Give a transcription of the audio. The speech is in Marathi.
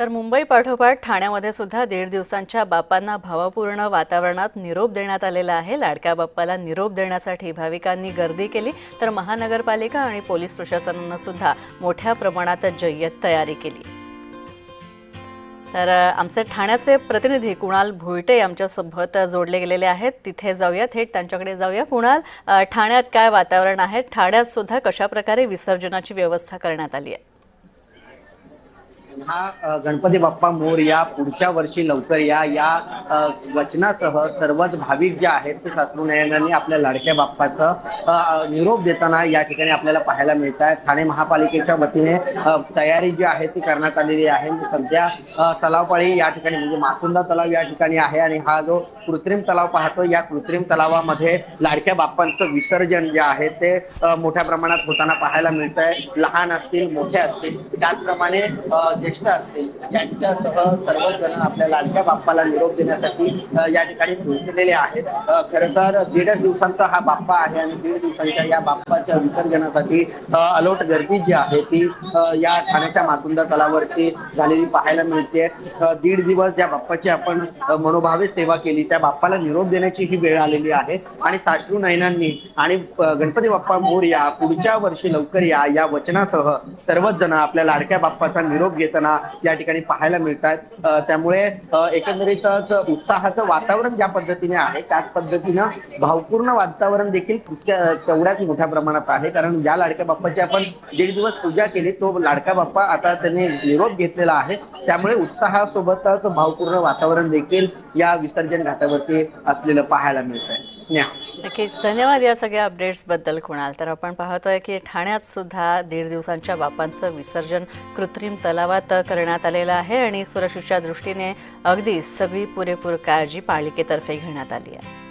तर मुंबई पाठोपाठ ठाण्यामध्ये सुद्धा 1.5 दिवसांच्या बाप्पांना भावपूर्ण वातावरणात निरोप देण्यात आलेला आहे। लाडक्या बाप्पाला निरोप देण्यासाठी भाविकांनी गर्दी केली, तर महानगरपालिका आणि पोलीस प्रशासनाने सुद्धा मोठ्या प्रमाणात जय्यत तयारी केली। तर आमचे ठाण्याचे प्रतिनिधी कुणाल भुईटे आमच्यासोबत जोडले गेलेले आहेत। तिथे जाऊया, थेट त्यांच्याकडे जाऊया। कुणाल, ठाण्यात काय वातावरण आहे? ठाण्यात सुद्धा कशा प्रकारे विसर्जनाची व्यवस्था करण्यात आली आहे? हा गणपती बाप्पा मोरया, पुढच्या वर्षी लवकर या वचनासह सर्वच भाविक जे आहेत ते साश्रुनयनांनी आपल्या लाडक्या बाप्पाचं निरोप देताना या ठिकाणी आपल्याला पाहायला मिळत आहे। ठाणे महापालिकेच्या वतीने तयारी जी आहे ती करण्यात आलेली आहे। सध्या तलावपाळी या ठिकाणी म्हणजे मासुंदा तलाव या ठिकाणी आहे आणि हा जो कृत्रिम तलाव पाहतो, या कृत्रिम तलावामध्ये लाडक्या बाप्पांचं विसर्जन जे आहे ते मोठ्या प्रमाणात होताना पाहायला मिळत आहे। लहान असतील, मोठे असतील, त्याचप्रमाणे ज्येष्ठ असतील, यांच्यासह सर्वच जण आपल्या लाडक्या बाप्पाला निरोप देण्यासाठी या ठिकाणी पोहोचलेले आहेत। खरं तर 1.5 दिवसांचा हा बाप्पा आहे आणि 1.5 दिवसांच्या या बाप्पाच्या विसर्जनासाठी अलोट गर्दी जी आहे ती या ठाण्याच्या मातुंदा तलावावरती झालेली पाहायला मिळते। 1.5 दिवस ज्या बाप्पाची आपण मनोभावे सेवा केली, त्या बाप्पाला निरोप देण्याची ही वेळ आलेली आहे आणि साश्रू नयनांनी आणि गणपती बाप्पा मोरया, पुढच्या वर्षी लवकर या वचनासह सर्वच जण आपल्या लाडक्या बाप्पाचा निरोप घेताना या ठिकाणी पाहायला मिळतात। त्यामुळे एकंदरीतच उत्साहाचं वातावरण ज्या पद्धतीने आहे त्याच पद्धतीनं भावपूर्ण वातावरण देखील तेवढ्याच मोठ्या प्रमाणात आहे। कारण ज्या लाडक्या बाप्पाची आपण 1.5 दिवस पूजा केली, तो लाडका बाप्पा आता त्याने निरोप घेतलेला आहे। त्यामुळे उत्साहासोबतच भावपूर्ण वातावरण देखील या विसर्जन घाटावरती असलेलं पाहायला मिळत आहे। नक्कीच धन्यवाद या सगळ्या अपडेट्स बद्दल कुणाल। तर आपण पाहतोय की ठाण्यात सुद्धा 1.5 दिवसांच्या बाप्पांचं विसर्जन कृत्रिम तलावात करण्यात आलेलं आहे आणि सुरक्षेच्या दृष्टीने अगदी सगळी पुरेपूर काळजी पालिकेतर्फे घेण्यात आली आहे।